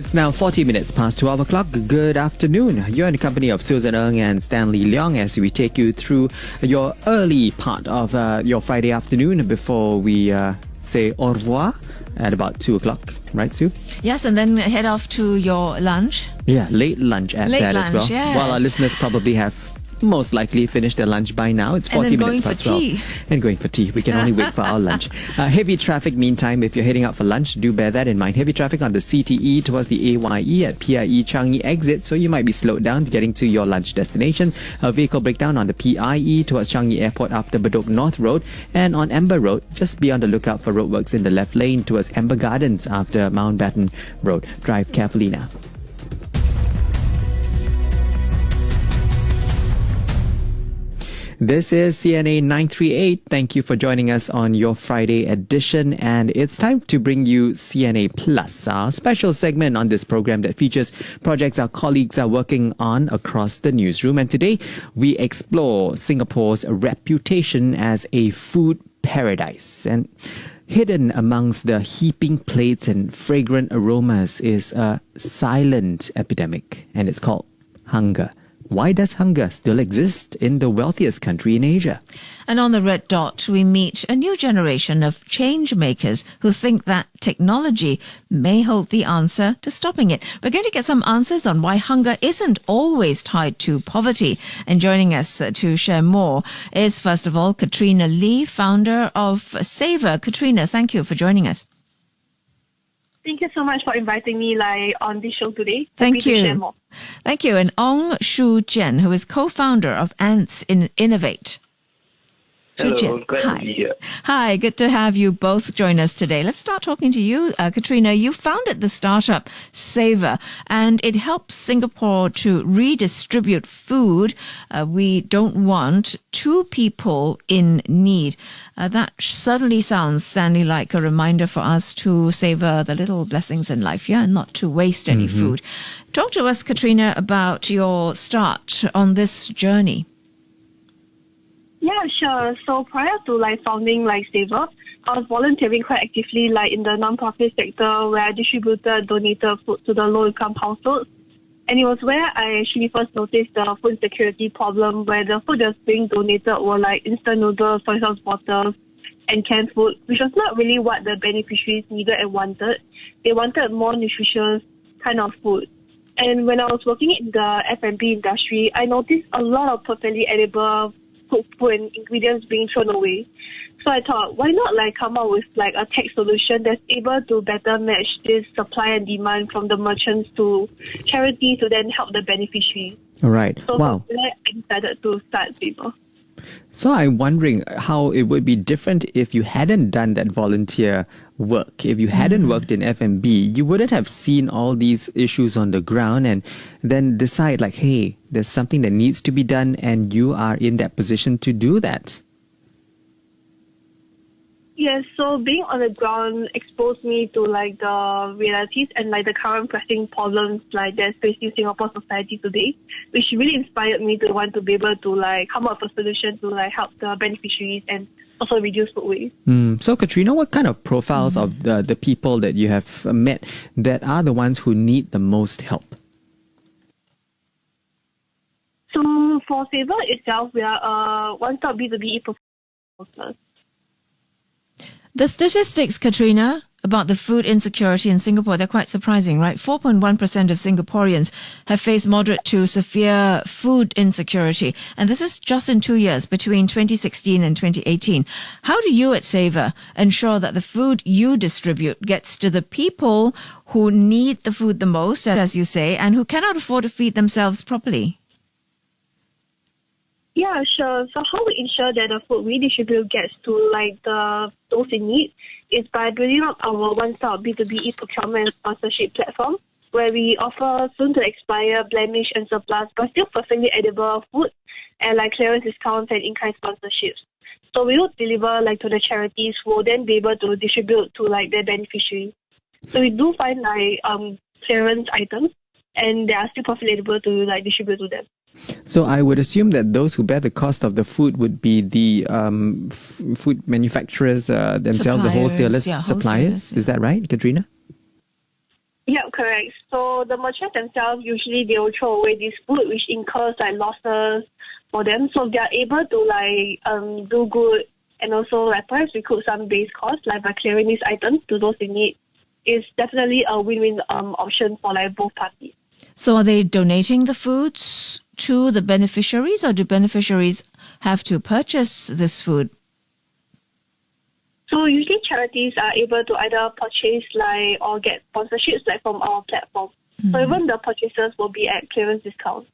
It's now 40 minutes past 12 o'clock. Good afternoon. You're in the company of Susan Ng and Stanley Leong as we take you through your early part of your Friday afternoon before we say au revoir at about 2 o'clock. Right, Sue? Yes, and then head off to your lunch. Yeah, late lunch at that as well. Yes. While our listeners probably have most likely finished their lunch by now. It's 40 minutes past 12. And going for tea. We can only wait for our lunch. Heavy traffic meantime, if you're heading out for lunch, do bear that in mind. Heavy traffic on the CTE towards the AYE at PIE Changi exit, so you might be slowed down getting to your lunch destination. A vehicle breakdown on the PIE towards Changi Airport after Bedok North Road, and on Amber Road, just be on the lookout for roadworks in the left lane towards Amber Gardens after Mountbatten Road. Drive carefully now. This is CNA 938. Thank you for joining us on your Friday edition. And it's time to bring you CNA Plus, our special segment on this program that features projects our colleagues are working on across the newsroom. And today, we explore Singapore's reputation as a food paradise. And hidden amongst the heaping plates and fragrant aromas is a silent epidemic, and it's called hunger. Why does hunger still exist in the wealthiest country in Asia? And on the Red Dot, we meet a new generation of change makers who think that technology may hold the answer to stopping it. We're going to get some answers on why hunger isn't always tied to poverty. And joining us to share more is, first of all, Katrina Lee, founder of Savour. Katrina, thank you for joining us. Thank you so much for inviting me on this show today. Thank you. Thank you. And Ong Shu Jen, who is co-founder of Ants Innovate. Hello, glad to be here. Hi, good to have you both join us today. Let's start talking to you, Katrina. You founded the startup Savour, and it helps Singapore to redistribute food we don't want to people in need. That certainly sounds, Stanley, like a reminder for us to savor the little blessings in life, yeah, and not to waste any food. Talk to us, Katrina, about your start on this journey. Yeah, sure. So prior to founding Savour, I was volunteering quite actively in the non-profit sector where I distributed donated food to the low-income households. And it was where I actually first noticed the food insecurity problem, where the food that was being donated were instant noodles, soy sauce bottles, and canned food, which was not really what the beneficiaries needed and wanted. They wanted more nutritious kind of food. And when I was working in the F&B industry, I noticed a lot of perfectly edible cooked food and ingredients being thrown away. So I thought, why not come up with a tech solution that's able to better match this supply and demand from the merchants to charities to then help the beneficiaries. All right. So wow. I decided to start Savour. So I'm wondering how it would be different if you hadn't done that volunteer work. If you hadn't worked in F&B, you wouldn't have seen all these issues on the ground and then decide hey, there's something that needs to be done, and you are in that position to do that. Yes, so being on the ground exposed me to the realities and the current pressing problems that's facing Singapore society today, which really inspired me to want to be able to come up with a solution to help the beneficiaries and also reduce food waste. So Katrina, what kind of profiles of the people that you have met that are the ones who need the most help? So for Savour itself, we are a one-stop B2B e-procurement. The statistics, Katrina, about the food insecurity in Singapore, they're quite surprising, right? 4.1% of Singaporeans have faced moderate to severe food insecurity. And this is just in 2 years, between 2016 and 2018. How do you at Savour ensure that the food you distribute gets to the people who need the food the most, as you say, and who cannot afford to feed themselves properly? Yeah, sure. So how we ensure that the food we distribute gets to those in need is by building up our one-stop B2B e-procurement sponsorship platform, where we offer soon-to-expire, blemish and surplus, but still perfectly edible food and clearance discounts and in-kind sponsorships. So we will deliver to the charities who will then be able to distribute to their beneficiaries. So we do find clearance items, and they are still perfectly able to distribute to them. So I would assume that those who bear the cost of the food would be the food manufacturers themselves, the wholesalers, suppliers. Yeah. Is that right, Katrina? Yeah, correct. So the merchants themselves, usually they will throw away this food, which incurs like losses for them. So they are able to do good and also like perhaps recoup some base costs like by clearing these items to those in need. Is definitely a win-win option for like both parties. So are they donating the foods to the beneficiaries, or do beneficiaries have to purchase this food? So usually charities are able to either purchase or get sponsorships from our platform. So even the purchases will be at clearance discount.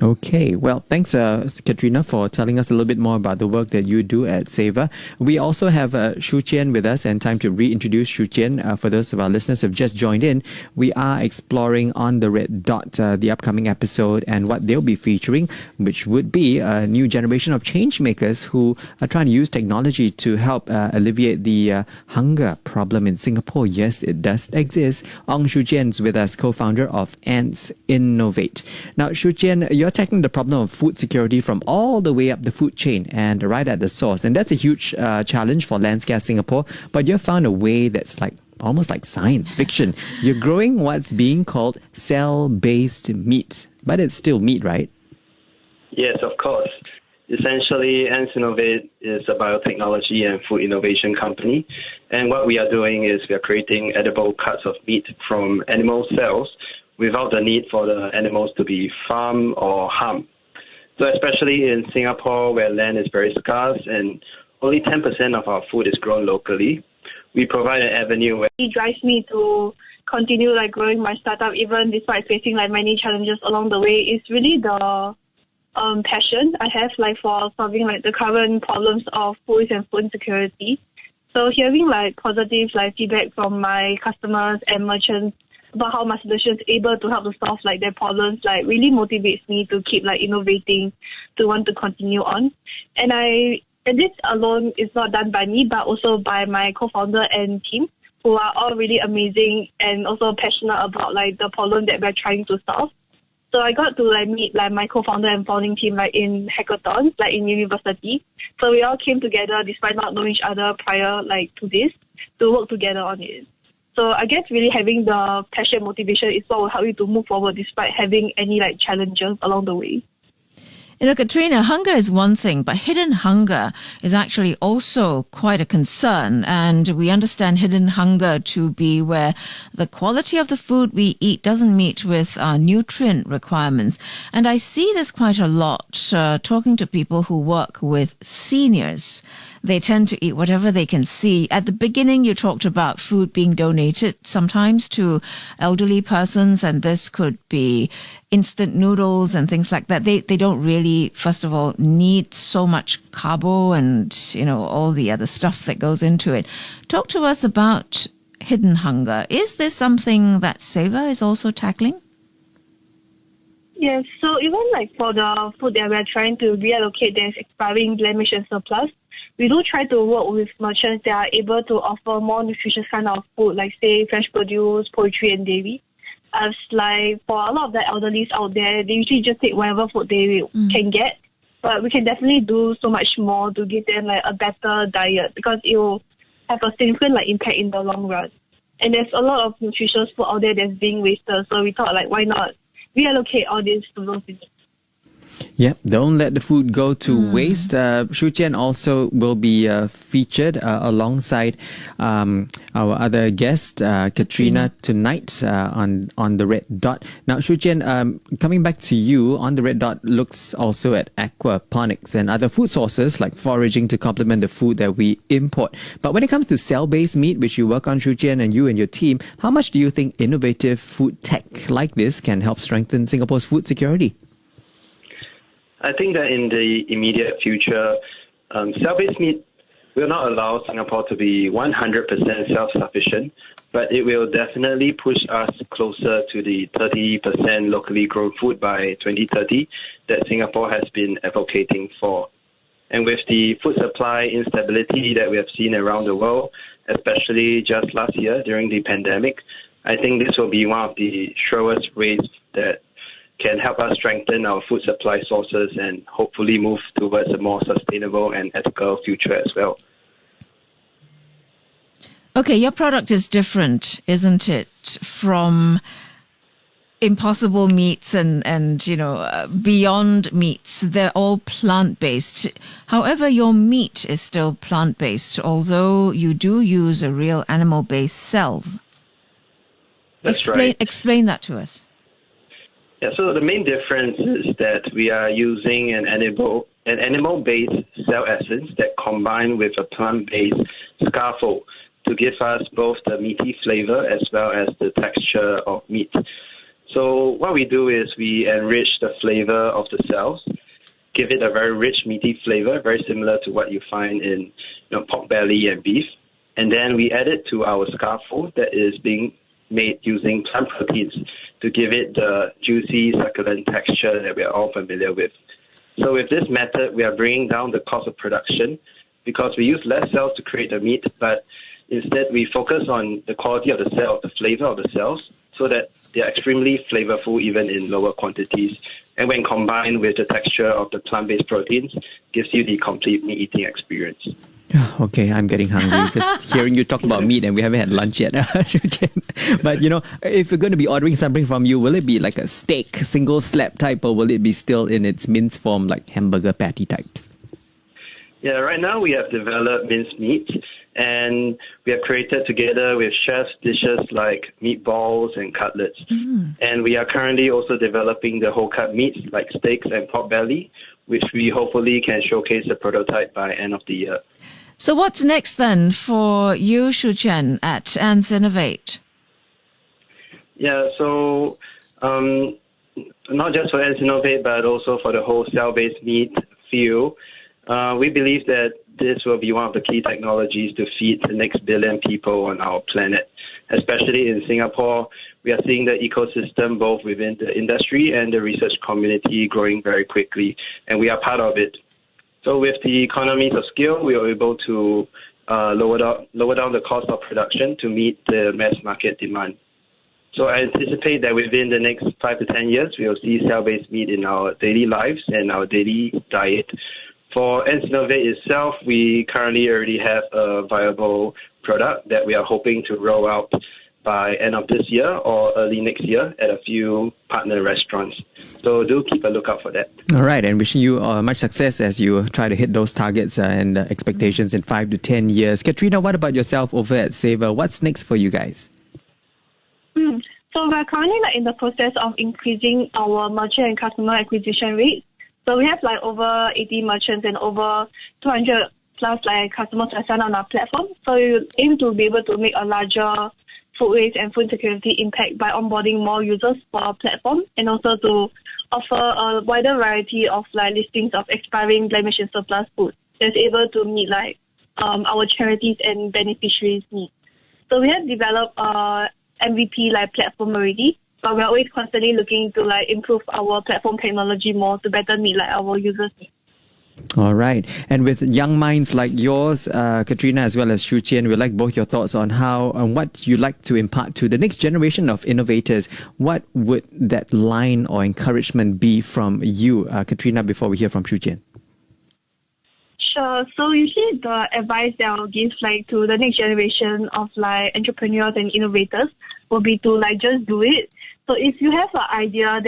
Okay, well, thanks, Katrina, for telling us a little bit more about the work that you do at Savour. We also have Shu Qian with us, and time to reintroduce Shu Qian. For those of our listeners who have just joined in, we are exploring On the Red Dot, the upcoming episode, and what they'll be featuring, which would be a new generation of change makers who are trying to use technology to help alleviate the hunger problem in Singapore. Yes, it does exist. Ong Shu Qian's with us, co-founder of Ants Innovate. Now, Shu Qian, you're tackling the problem of food security from all the way up the food chain and right at the source. And that's a huge challenge for Landscare Singapore. But you've found a way that's almost like science fiction. You're growing what's being called cell-based meat. But it's still meat, right? Yes, of course. Essentially, Ants Innovate is a biotechnology and food innovation company. And what we are doing is we are creating edible cuts of meat from animal cells without the need for the animals to be farmed or harmed. So especially in Singapore, where land is very scarce and only 10% of our food is grown locally, we provide an avenue where it drives me to continue growing my startup even despite facing many challenges along the way. It's really the passion I have for solving the current problems of food and food insecurity. So hearing positive feedback from my customers and merchants about how my solution is able to help to solve their problems really motivates me to keep innovating, to want to continue on. And this alone is not done by me, but also by my co-founder and team, who are all really amazing and also passionate about the problem that we're trying to solve. So I got to meet my co-founder and founding team in hackathons in university. So we all came together despite not knowing each other prior to this to work together on it. So I guess really having the passion and motivation is what will help you to move forward despite having any challenges along the way. You know, Katrina, hunger is one thing, but hidden hunger is actually also quite a concern. And we understand hidden hunger to be where the quality of the food we eat doesn't meet with our nutrient requirements. And I see this quite a lot talking to people who work with seniors. They tend to eat whatever they can see. At the beginning, you talked about food being donated sometimes to elderly persons, and this could be instant noodles and things like that. They don't really, first of all, need so much carbo and, all the other stuff that goes into it. Talk to us about hidden hunger. Is this something that Savour is also tackling? Yes, so even for the food that we're trying to reallocate that's expiring, blemish and surplus, we do try to work with merchants that are able to offer more nutritious kind of food, say fresh produce, poultry and dairy. As for a lot of the elderlies out there, they usually just take whatever food they can get. But we can definitely do so much more to give them a better diet, because it will have a significant impact in the long run. And there's a lot of nutritious food out there that's being wasted. So we thought why not reallocate all this to those people. Yep, don't let the food go to waste. Shu Qian also will be featured alongside our other guest, Katrina, tonight on the Red Dot. Now, Shu Qian, coming back to you, On the Red Dot looks also at aquaponics and other food sources like foraging to complement the food that we import. But when it comes to cell-based meat, which you work on, Shu Qian, and you and your team, how much do you think innovative food tech like this can help strengthen Singapore's food security? I think that in the immediate future, cell-based meat will not allow Singapore to be 100% self-sufficient, but it will definitely push us closer to the 30% locally grown food by 2030 that Singapore has been advocating for. And with the food supply instability that we have seen around the world, especially just last year during the pandemic, I think this will be one of the surest ways that can help us strengthen our food supply sources and hopefully move towards a more sustainable and ethical future as well. Okay, your product is different, isn't it, from Impossible Meats and Beyond Meats? They're all plant-based. However, your meat is still plant-based, although you do use a real animal-based cell. That's right. Explain that to us. Yeah, so the main difference is that we are using an animal-based cell essence that combined with a plant-based scaffold to give us both the meaty flavor as well as the texture of meat. So what we do is we enrich the flavor of the cells, give it a very rich meaty flavor, very similar to what you find in pork belly and beef. And then we add it to our scaffold that is being made using plant proteins to give it the juicy, succulent texture that we are all familiar with. So with this method, we are bringing down the cost of production because we use less cells to create the meat, but instead we focus on the quality of the cell, the flavor of the cells, so that they are extremely flavorful even in lower quantities. And when combined with the texture of the plant-based proteins, gives you the complete meat-eating experience. Okay, I'm getting hungry just hearing you talk about meat and we haven't had lunch yet. But if we're going to be ordering something from you, will it be like a steak, single slab type, or will it be still in its minced form like hamburger patty types? Yeah, right now we have developed minced meat, and we have created together with chefs dishes like meatballs and cutlets. And we are currently also developing the whole cut meats like steaks and pork belly, which we hopefully can showcase the prototype by end of the year. So what's next then for you, Shu-Chen, at Ants Innovate? Yeah, so not just for Ants Innovate, but also for the whole cell-based meat field, we believe that this will be one of the key technologies to feed the next billion people on our planet. Especially in Singapore, we are seeing the ecosystem both within the industry and the research community growing very quickly, and we are part of it. So with the economies of scale, we are able to lower down the cost of production to meet the mass market demand. So I anticipate that within the next 5 to 10 years, we will see cell-based meat in our daily lives and our daily diet. For Ants Innovate itself, we currently already have a viable product that we are hoping to roll out by end of this year or early next year at a few partner restaurants. So do keep a lookout for that. All right, and wishing you much success as you try to hit those targets and expectations in 5 to 10 years. Katrina, what about yourself over at Savour? What's next for you guys? So we're currently in the process of increasing our merchant and customer acquisition rate. So we have over 80 merchants and over 200 plus customers that sign on our platform. So we aim to be able to make a larger food waste and food security impact by onboarding more users for our platform, and also to offer a wider variety of listings of expiring, blemished and surplus food that's able to meet our charities and beneficiaries' needs. So we have developed a MVP platform already, but we're always constantly looking to improve our platform technology more to better meet our users' needs. All right. And with young minds like yours, Katrina, as well as Shu-Chen, we'd like both your thoughts on what you like to impart to the next generation of innovators. What would that line or encouragement be from you, Katrina, before we hear from Shu-Chen? Sure. So usually the advice that I'll give to the next generation of entrepreneurs and innovators will be to just do it. So if you have an idea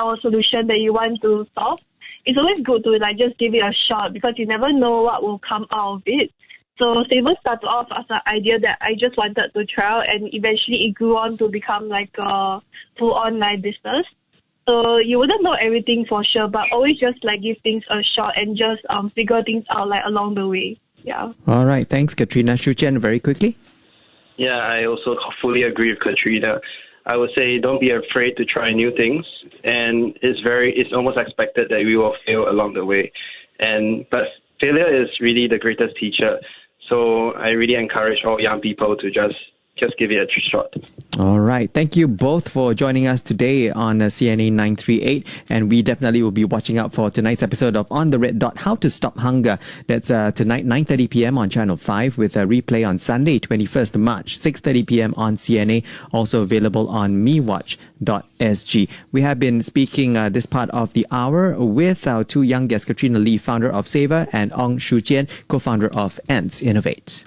or a solution that you want to solve, it's always good to just give it a shot, because you never know what will come out of it. So Savour started off as an idea that I just wanted to try out, and eventually it grew on to become a full-on business. So you wouldn't know everything for sure, but always just give things a shot and just figure things out along the way. Yeah. All right. Thanks, Katrina. Shu-Chen, very quickly. Yeah, I also fully agree with Katrina. I would say don't be afraid to try new things, and it's almost expected that we will fail along the way. But failure is really the greatest teacher. So I really encourage all young people to just give it a shot. All right. Thank you both for joining us today on CNA 938. And we definitely will be watching out for tonight's episode of On the Red Dot, How to Stop Hunger. That's tonight, 9:30 p.m. on Channel 5, with a replay on Sunday, 21st March, 6:30 p.m. on CNA. Also available on mewatch.sg. We have been speaking this part of the hour with our two young guests, Katrina Lee, founder of Savour, and Ong Shu-Chen, co-founder of Ants Innovate.